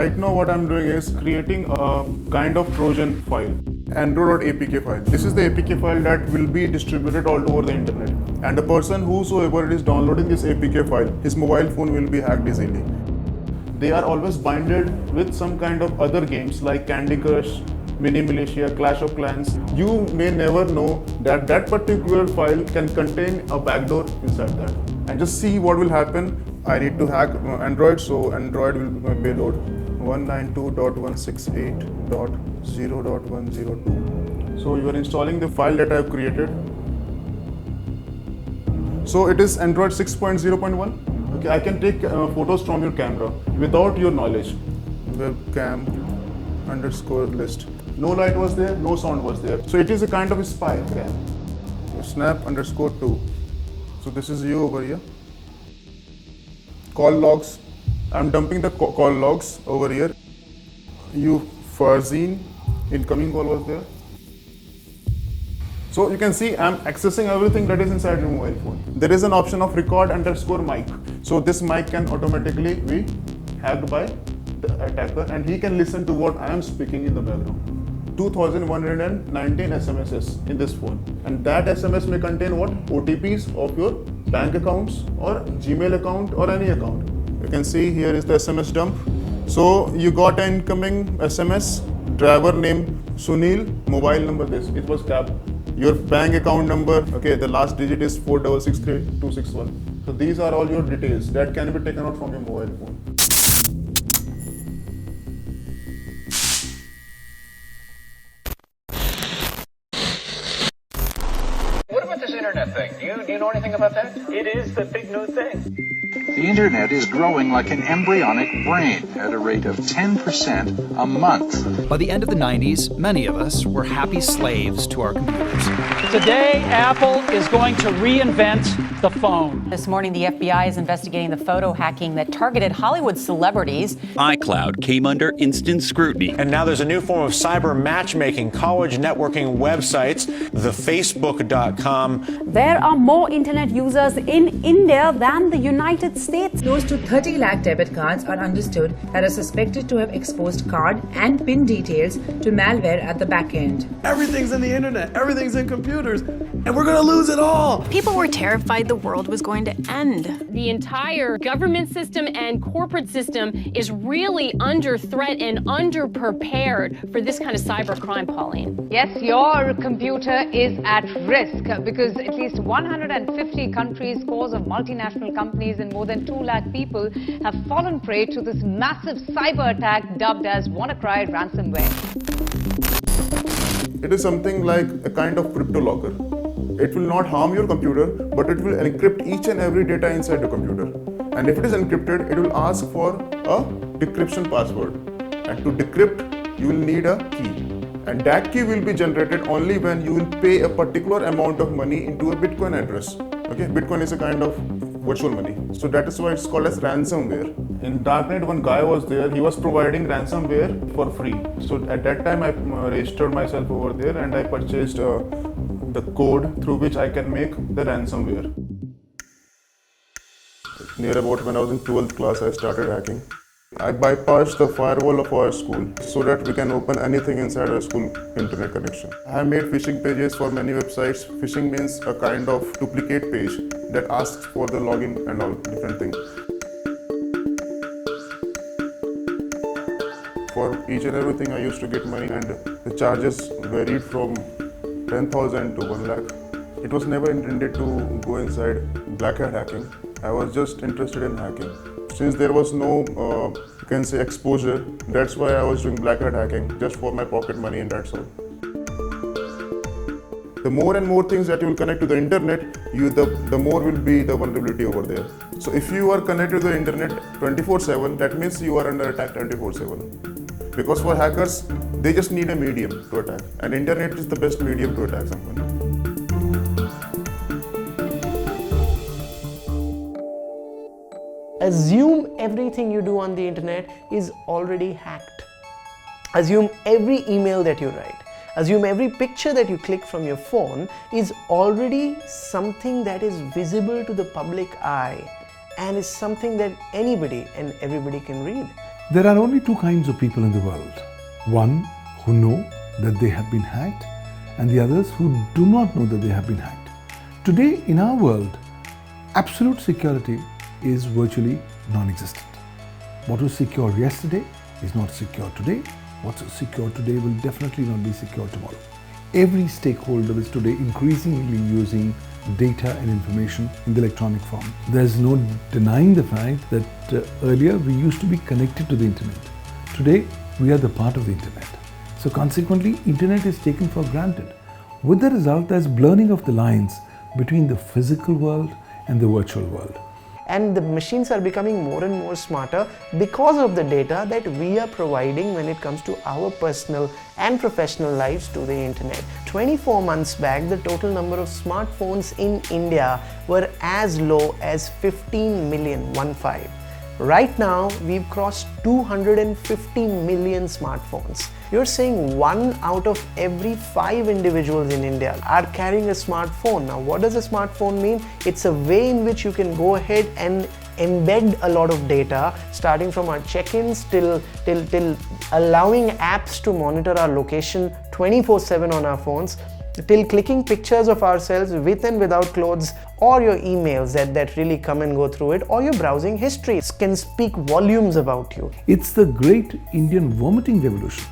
Right now what I'm doing is creating a kind of Trojan file, android.apk file. This is the APK file that will be distributed all over the internet. And the person whosoever is downloading this APK file, his mobile phone will be hacked easily. They are always binded with some kind of other games like Candy Crush, Mini Militia, Clash of Clans. You may never know that that particular file can contain a backdoor inside that. And just see what will happen. I need to hack Android, so Android will be my payload. 192.168.0.102. So you are installing the file that I have created. So it is Android 6.0.1. Okay, I can take photos from your camera without your knowledge. Webcam underscore list. No light was there, no sound was there. So it is a kind of a spy cam. Snap underscore 2. So this is you over here. Call logs. I'm dumping the call logs over here. You Farzeen, incoming call was there. So you can see I'm accessing everything that is inside your mobile phone. There is an option of record underscore mic. So this mic can automatically be hacked by the attacker and he can listen to what I am speaking in the background. 2119 SMSs in this phone. And that SMS may contain what? OTPs of your bank accounts or Gmail account or any account. You can see here is the SMS dump. So you got an incoming SMS, driver name Sunil, mobile number this, it was tapped. Your bank account number, okay, the last digit is 4663261. So these are all your details that can be taken out from your mobile phone. What about this internet thing? Do you know anything about that? It is the big new thing. The internet is growing like an embryonic brain at a rate of 10% a month. By the end of the 90s, many of us were happy slaves to our computers. Today, Apple is going to reinvent the phone. This morning, the FBI is investigating the photo hacking that targeted Hollywood celebrities. iCloud came under instant scrutiny. And now there's a new form of cyber matchmaking, college networking websites, thefacebook.com. There are more internet users in India than the United States. Close to 30 lakh debit cards are understood that are suspected to have exposed card and PIN details to malware at the back end. Everything's in the internet, everything's in computers, and we're gonna lose it all. People were terrified the world was going to end. The entire government system and corporate system is really under threat and underprepared for this kind of cybercrime, Pauline. Yes, your computer is at risk because at least 150 countries, scores of multinational companies and more than 2 lakh people have fallen prey to this massive cyber attack dubbed as WannaCry ransomware. It is something like a kind of crypto locker. It will not harm your computer, but it will encrypt each and every data inside the computer. And if it is encrypted, it will ask for a decryption password. And to decrypt, you will need a key. And that key will be generated only when you will pay a particular amount of money into a Bitcoin address. Okay, Bitcoin is a kind of virtual money. So that is why it's called as ransomware. In Darknet, one guy was there, he was providing ransomware for free. So at that time, I registered myself over there and I purchased the code through which I can make the ransomware. Near about when I was in 12th class, I started hacking. I bypassed the firewall of our school so that we can open anything inside our school internet connection. I have made phishing pages for many websites. Phishing means a kind of duplicate page that asks for the login and all different things. For each and everything I used to get money and the charges varied from 10,000 to 1 lakh. It was never intended to go inside black hat hacking. I was just interested in hacking. Since there was no, you can say, exposure, that's why I was doing black hat hacking, just for my pocket money and that's all. The more and more things that you will connect to the internet, the more will be the vulnerability over there. So if you are connected to the internet 24/7, that means you are under attack 24/7. Because for hackers, they just need a medium to attack. And internet is the best medium to attack someone. Assume everything you do on the internet is already hacked. Assume every email that you write. Assume every picture that you click from your phone is already something that is visible to the public eye and is something that anybody and everybody can read. There are only two kinds of people in the world. One who know that they have been hacked, and the others who do not know that they have been hacked. Today in our world, absolute security is virtually non-existent. What was secure yesterday is not secure today. What's secure today will definitely not be secure tomorrow. Every stakeholder is today increasingly using data and information in the electronic form. There's no denying the fact that earlier we used to be connected to the internet. Today we are the part of the internet. So consequently, internet is taken for granted. With the result, there's blurring of the lines between the physical world and the virtual world. And the machines are becoming more and more smarter because of the data that we are providing when it comes to our personal and professional lives to the internet. 24 months back, the total number of smartphones in India were as low as 15 million, 1-5. Right now, we've crossed 250 million smartphones. You're saying 1 out of every 5 individuals in India are carrying a smartphone. Now, what does a smartphone mean? It's a way in which you can go ahead and embed a lot of data, starting from our check-ins till allowing apps to monitor our location 24/7 on our phones, till clicking pictures of ourselves with and without clothes, or your emails that really come and go through it, or your browsing history can speak volumes about you. It's the great Indian vomiting revolution,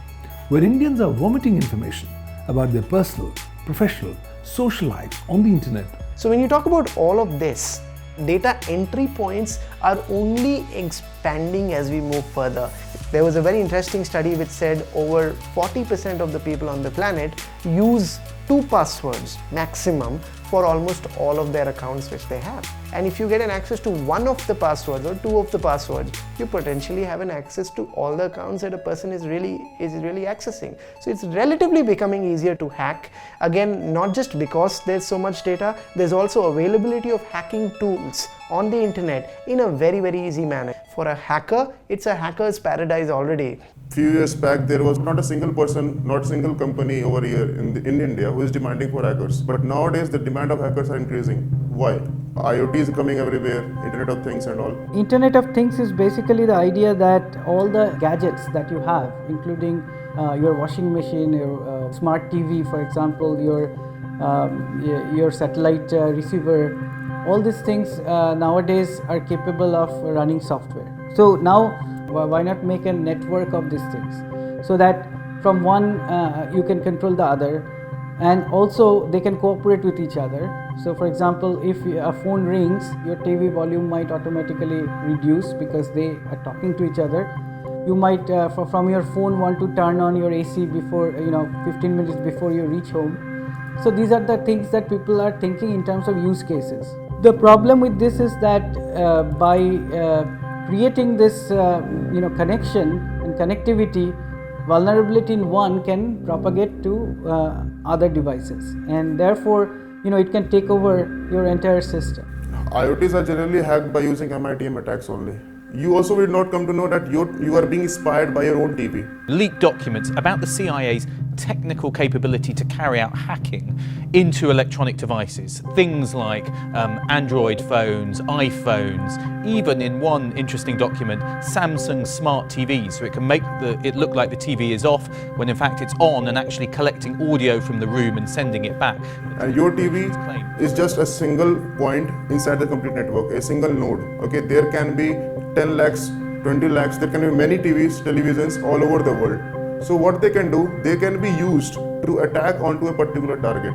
where Indians are vomiting information about their personal, professional, social lives on the internet. So when you talk about all of this, data entry points are only expanding as we move further. There was a very interesting study which said over 40% of the people on the planet use 2 passwords maximum for almost all of their accounts which they have. And if you get an access to 1 of the passwords or 2 of the passwords, you potentially have an access to all the accounts that a person is really accessing. So it's relatively becoming easier to hack. Again, not just because there's so much data, there's also availability of hacking tools on the internet in a very, very easy manner. For a hacker, it's a hacker's paradise already. Few years back, there was not a single person, not a single company over here in India who is demanding for hackers. But nowadays, the demand of hackers are increasing. Why? IoT is coming everywhere, Internet of Things and all. Internet of Things is basically the idea that all the gadgets that you have, including your washing machine, your smart TV, for example, your satellite receiver, all these things nowadays are capable of running software. So now, why not make a network of these things so that from one you can control the other, and also they can cooperate with each other. So for example, if a phone rings, your TV volume might automatically reduce because they are talking to each other. You might from your phone want to turn on your AC before 15 minutes before you reach home. So these are the things that people are thinking in terms of use cases. The problem with this is that by creating this connection and connectivity, vulnerability in one can propagate to other devices, and therefore it can take over your entire system. IoTs are generally hacked by using MITM attacks only. You also will not come to know that you are being spied by your own TV. Leaked documents about the CIA's technical capability to carry out hacking into electronic devices, things like Android phones, iPhones, even in one interesting document, Samsung smart TVs, so it can make it look like the TV is off when in fact it's on, and actually collecting audio from the room and sending it back. And your TV is just a single point inside the complete network, a single node. Okay, there can be 10 lakhs, 20 lakhs, there can be many televisions all over the world. So what they can do, they can be used to attack onto a particular target.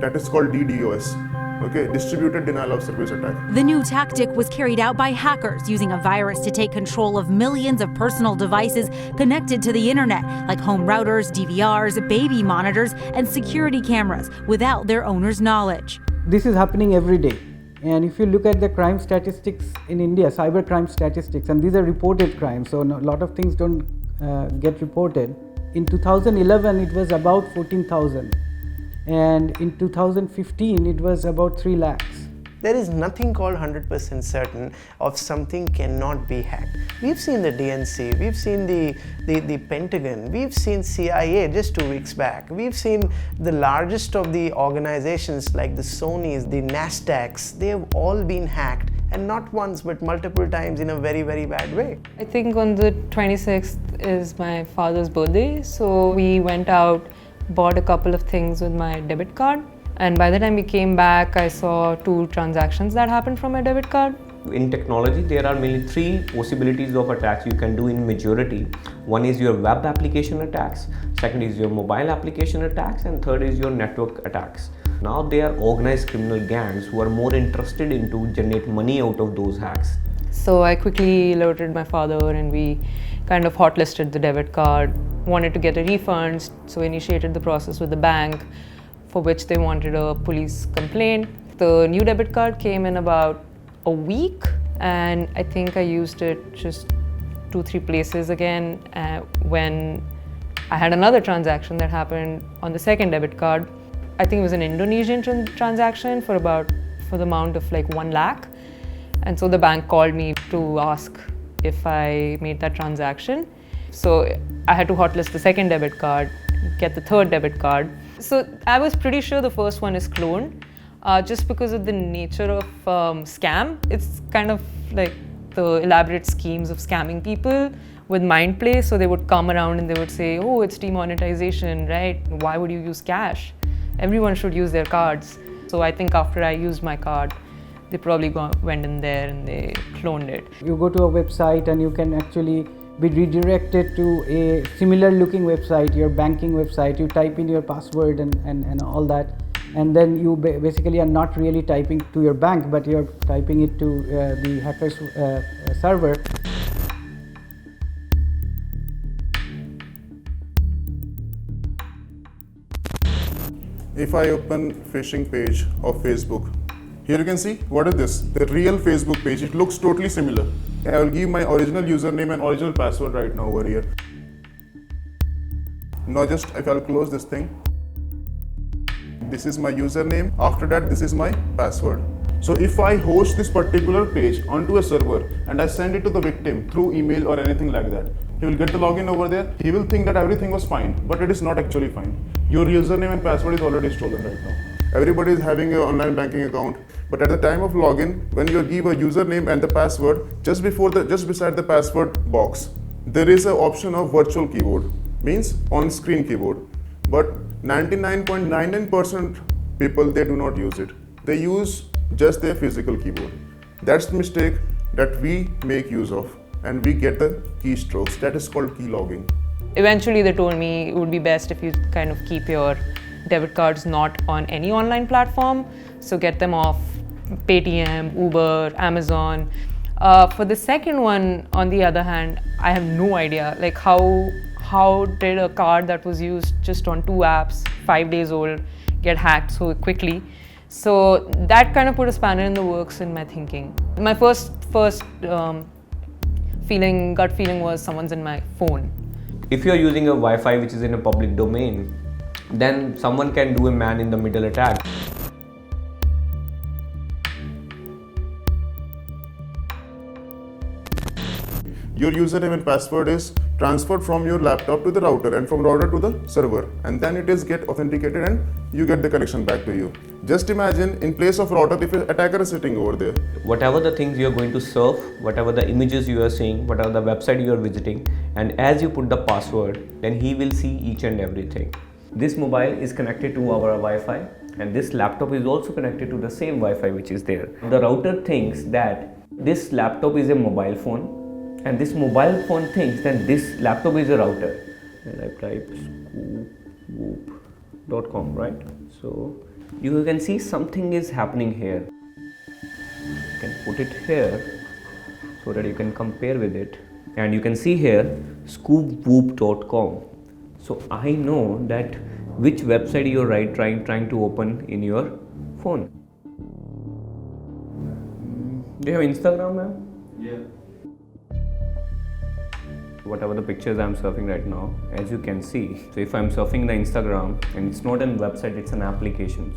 That is called DDoS, okay, distributed denial of service attack. The new tactic was carried out by hackers using a virus to take control of millions of personal devices connected to the internet, like home routers, DVRs, baby monitors, and security cameras, without their owner's knowledge. This is happening every day. And if you look at the crime statistics in India, cyber crime statistics, and these are reported crimes, so a lot of things don't get reported. In 2011, it was about 14,000. And in 2015, it was about 3 lakhs. There is nothing called 100% certain of something cannot be hacked. We've seen the DNC, we've seen the Pentagon, we've seen CIA just 2 weeks back. We've seen the largest of the organizations like the Sonys, the Nasdaqs, they have all been hacked. and not once but multiple times in a very, very bad way. I think on the 26th is my father's birthday, so we went out, bought a couple of things with my debit card, and by the time we came back, I saw 2 transactions that happened from my debit card. In technology, there are mainly 3 possibilities of attacks you can do in majority. One is your web application attacks, second is your mobile application attacks, and third is your network attacks. Now they are organized criminal gangs who are more interested in to generate money out of those hacks. So I quickly alerted my father and we kind of hotlisted the debit card, wanted to get a refund, so initiated the process with the bank for which they wanted a police complaint. The new debit card came in about a week, and I think I used it just 2-3 places again when I had another transaction that happened on the second debit card. I think it was an Indonesian transaction for the amount of like 1 lakh, and so the bank called me to ask if I made that transaction. So I had to hotlist the second debit card, get the third debit card. So I was pretty sure the first one is cloned. Just because of the nature of scam. It's kind of like the elaborate schemes of scamming people with mind play. So they would come around and they would say, oh, it's demonetization, right? Why would you use cash? Everyone should use their cards. So I think after I used my card, they probably went in there and they cloned it. You go to a website and you can actually be redirected to a similar looking website, your banking website. You type in your password and all that. And then you basically are not really typing to your bank, but you're typing it to the hacker's server. If I open phishing page of Facebook, here you can see, what is this? The real Facebook page. It looks totally similar. I will give my original username and original password right now over here. Now just if I'll close this thing, this is my username. After that, this is my password. So if I host this particular page onto a server and I send it to the victim through email or anything like that, he will get the login over there. He will think that everything was fine, but it is not actually fine. Your username and password is already stolen right now. Everybody is having an online banking account, but at the time of login, when you give a username and the password, just beside the password box, there is an option of virtual keyboard, means on-screen keyboard. But 99.99% people, they do not use it. They use just their physical keyboard. That's the mistake that we make use of, and we get the keystrokes. That is called keylogging. Eventually they told me it would be best if you kind of keep your debit cards not on any online platform. So get them off Paytm, Uber, Amazon. For the second one, on the other hand, I have no idea. Like how did a card that was used just on 2 apps, 5 days old, get hacked so quickly? So that kind of put a spanner in the works in my thinking. My first gut feeling was someone's in my phone. If you're using a Wi-Fi which is in a public domain, then someone can do a man-in-the-middle attack. Your username and password is transferred from your laptop to the router and from router to the server, and then it is get authenticated and you get the connection back to you. Just imagine, in place of router, if an attacker is sitting over there. Whatever the things you are going to surf, whatever the images you are seeing, whatever the website you are visiting, and as you put the password, then he will see each and everything. This mobile is connected to our Wi-Fi, and this laptop is also connected to the same Wi-Fi which is there. The router thinks that this laptop is a mobile phone, and this mobile phone thinks that this laptop is a router. And I type scoopwhoop.com, right? So you can see something is happening here. You can put it here so that you can compare with it, and you can see here scoopwhoop.com. So I know that which website you are trying to open in your phone. Do you have Instagram, ma'am? Yeah. Whatever the pictures I'm surfing right now, as you can see, so if I'm surfing the Instagram, and it's not a website, it's an application.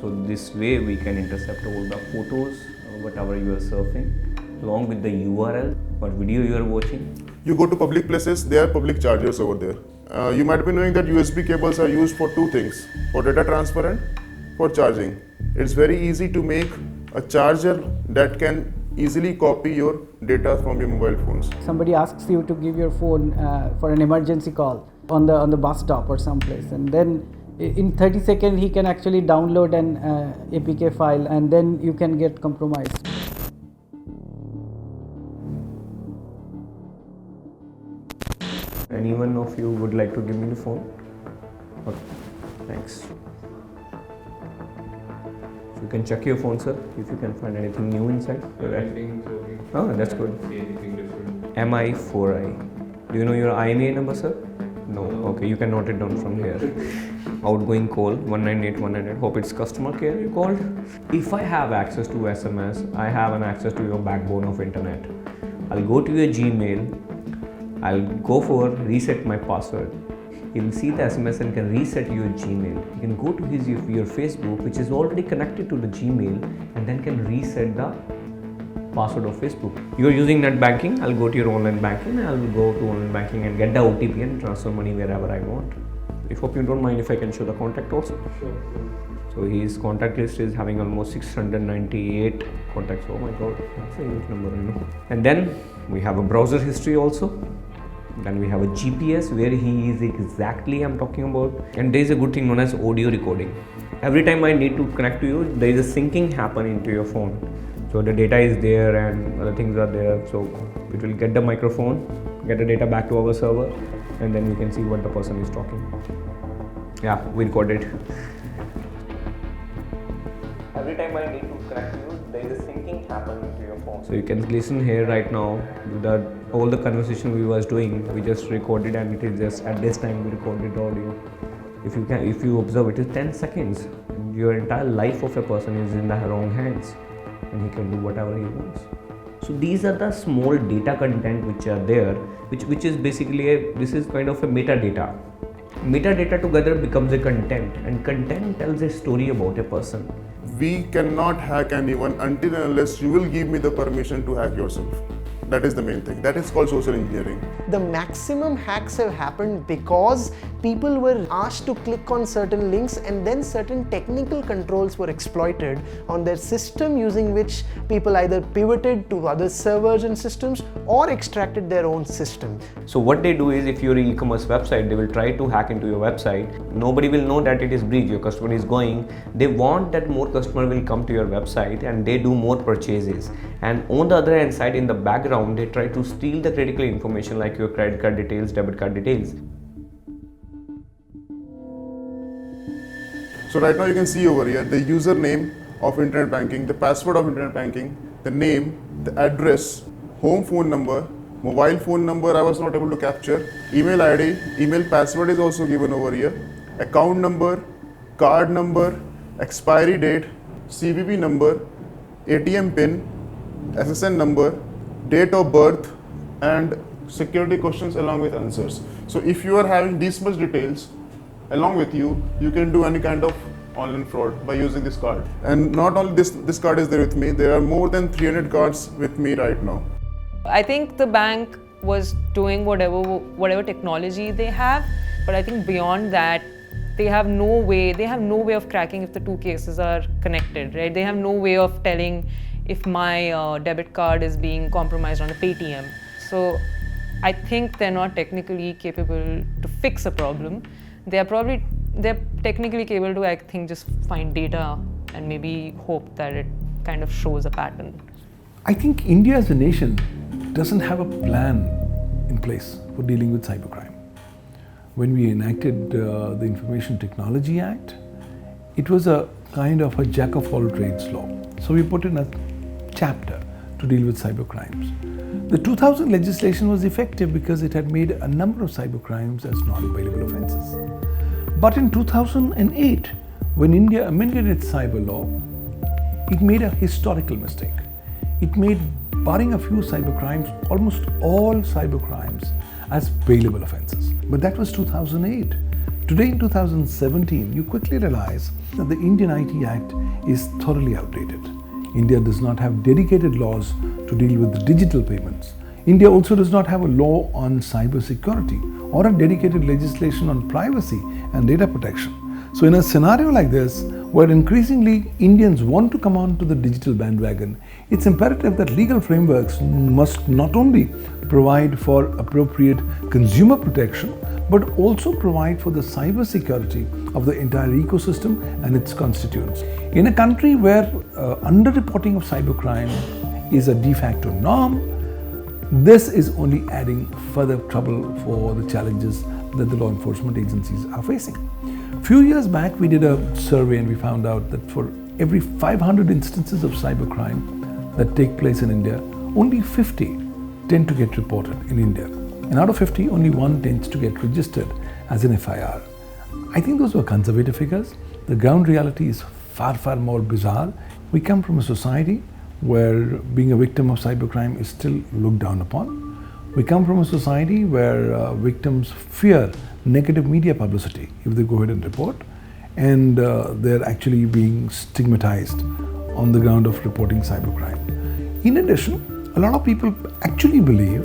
So this way we can intercept all the photos or whatever you are surfing, along with the URL, what video you are watching. You go to public places, there are public chargers over there. You might be knowing that USB cables are used for 2 things, for data transfer and for charging. It's very easy to make a charger that can easily copy your data from your mobile phones. Somebody asks you to give your phone for an emergency call on the bus stop or someplace, and then in 30 seconds he can actually download an APK file, and then you can get compromised. Anyone of you would like to give me the phone? Okay, thanks. So you can check your phone, sir, if you can find anything new inside. Oh, that's good. MI4I. Do you know your IMEI number, sir? No. Okay, you can note it down from here. Outgoing call 198 Hope it's customer care you called. If I have access to SMS, I have an access to your backbone of internet. I'll go to your Gmail. I'll go for reset my password. He'll see the SMS and can reset your Gmail. You can go to your Facebook, which is already connected to the Gmail, and then can reset the password of Facebook. You're using net banking, I'll go to your online banking, I'll go to online banking and get the OTP and transfer money wherever I want. I hope you don't mind if I can show the contact also. Sure. So his contact list is having almost 698 contacts. Oh my god, that's a huge number, you know. And then we have a browser history also. Then we have a GPS where he is exactly I'm talking about. And there is a good thing known as audio recording. Every time I need to connect to you, there is a syncing happen into your phone. So the data is there and other things are there. So it will get the microphone, get the data back to our server, and then we can see what the person is talking. Yeah, we recorded. Every time I need to connect to you, there is a syncing happen into your phone. So you can listen here right now. All the conversation we was doing, we just recorded, and it is just at this time we recorded audio. If you observe, it is 10 seconds. Your entire life of a person is in the wrong hands, and he can do whatever he wants. So these are the small data content which are there, which is basically this is kind of a metadata. Metadata together becomes a content, and content tells a story about a person. We cannot hack anyone until and unless you will give me the permission to hack yourself. That is the main thing. That is called social engineering. The maximum hacks have happened because people were asked to click on certain links, and then certain technical controls were exploited on their system, using which people either pivoted to other servers and systems or extracted their own system. So what they do is, if you're an e-commerce website, they will try to hack into your website. Nobody will know that it is breach. Your customer is going. They want that more customer will come to your website and they do more purchases. And on the other hand side, in the background, they try to steal the critical information like your credit card details, debit card details. So right now you can see over here the username of internet banking, the password of internet banking, the name, the address, home phone number, mobile phone number I was not able to capture, email ID, email password is also given over here, account number, card number, expiry date, CVV number, ATM pin, SSN number, date of birth, and security questions along with answers. So if you are having these much details along with you, you can do any kind of online fraud by using this card. And not only this card is there with me, there are more than 300 cards with me right now. I think the bank was doing whatever technology they have, but I think beyond that, they have no way of cracking if the two cases are connected, right? They have no way of telling if my debit card is being compromised on a Paytm. So I think they're not technically capable to fix a problem. They're technically capable to, I think, just find data and maybe hope that it kind of shows a pattern. I think India as a nation doesn't have a plan in place for dealing with cybercrime. When we enacted the Information Technology Act, it was a kind of a jack of all trades law. So we put in a chapter to deal with cybercrimes. The 2000 legislation was effective because it had made a number of cybercrimes as non-bailable offences. But in 2008, when India amended its cyber law, it made a historical mistake. It made, barring a few cybercrimes, almost all cybercrimes as bailable offences. But that was 2008. Today in 2017, you quickly realize that the Indian IT Act is thoroughly outdated. India does not have dedicated laws to deal with the digital payments. India also does not have a law on cyber security or a dedicated legislation on privacy and data protection. So in a scenario like this, where increasingly Indians want to come onto the digital bandwagon, it's imperative that legal frameworks must not only provide for appropriate consumer protection, but also provide for the cyber security of the entire ecosystem and its constituents. In a country where underreporting of cybercrime is a de facto norm, this is only adding further trouble for the challenges that the law enforcement agencies are facing. A few years back, we did a survey and we found out that for every 500 instances of cybercrime that take place in India, only 50 tend to get reported in India. And out of 50, only 1 tends to get registered as an FIR. I think those were conservative figures. The ground reality is far, far more bizarre. We come from a society where being a victim of cybercrime is still looked down upon. We come from a society where victims fear negative media publicity if they go ahead and report, and they're actually being stigmatized on the ground of reporting cybercrime. In addition, a lot of people actually believe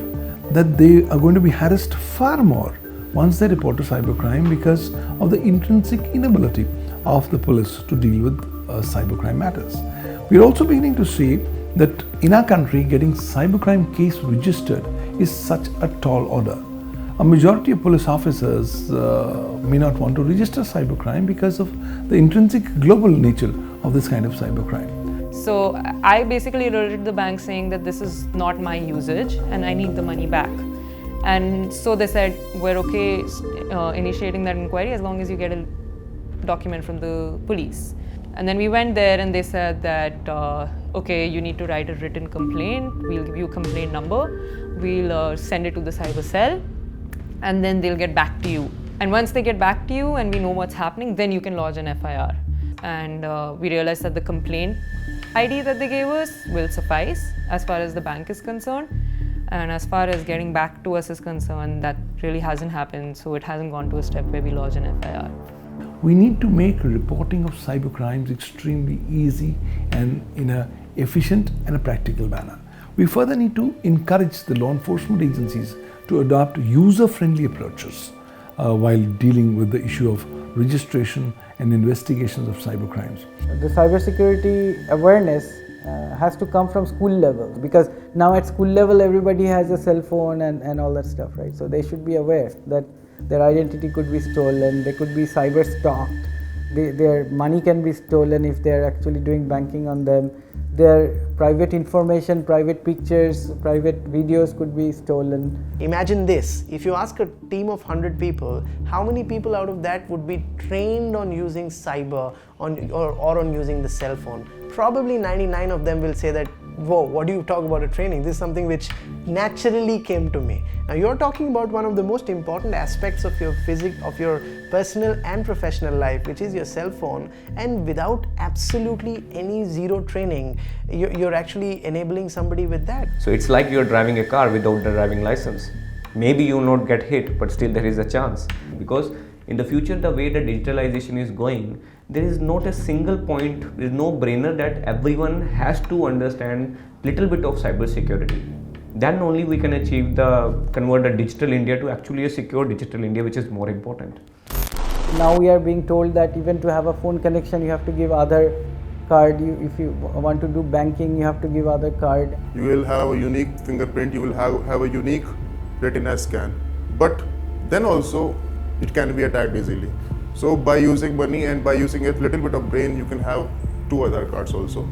that they are going to be harassed far more once they report a cybercrime because of the intrinsic inability of the police to deal with cybercrime matters. We're also beginning to see that in our country, getting cybercrime case registered is such a tall order. A majority of police officers may not want to register cybercrime because of the intrinsic global nature of this kind of cybercrime. So I basically wrote to the bank saying that this is not my usage and I need the money back. And so they said, we're okay initiating that inquiry as long as you get a document from the police. And then we went there and they said that, okay, you need to write a written complaint. We'll give you a complaint number. We'll send it to the cyber cell and then they'll get back to you. And once they get back to you and we know what's happening, then you can lodge an FIR. And we realized that the complaint ID that they gave us will suffice as far as the bank is concerned. And as far as getting back to us is concerned, that really hasn't happened. So it hasn't gone to a step where we lodge an FIR. We need to make reporting of cybercrimes extremely easy and in an efficient and a practical manner. We further need to encourage the law enforcement agencies to adopt user-friendly approaches while dealing with the issue of registration and investigations of cybercrimes. The cybersecurity awareness has to come from school level, because now at school level everybody has a cell phone and all that stuff, right? So they should be aware that their identity could be stolen, they could be cyber stalked, their money can be stolen if they're actually doing banking on them, their private information, private pictures, private videos could be stolen. Imagine this, if you ask a team of 100 people, how many people out of that would be trained on using cyber or on using the cell phone? Probably 99 of them will say that, whoa, what do you talk about a training? This is something which naturally came to me. Now you're talking about one of the most important aspects of your personal and professional life, which is your cell phone, and without absolutely any zero training, you're actually enabling somebody with that. So it's like you're driving a car without the driving license. Maybe you will not get hit, but still there is a chance. Because in the future, the way the digitalization is going, there is not a single point, there is no brainer that everyone has to understand little bit of cyber security. Then only we can convert a digital India to actually a secure digital India, which is more important. Now we are being told that even to have a phone connection, you have to give Aadhaar card. If you want to do banking, you have to give Aadhaar card. You will have a unique fingerprint, you will have a unique retina scan. But then also, it can be attacked easily. So by using money and by using a little bit of brain, you can have 2 Aadhaar cards also.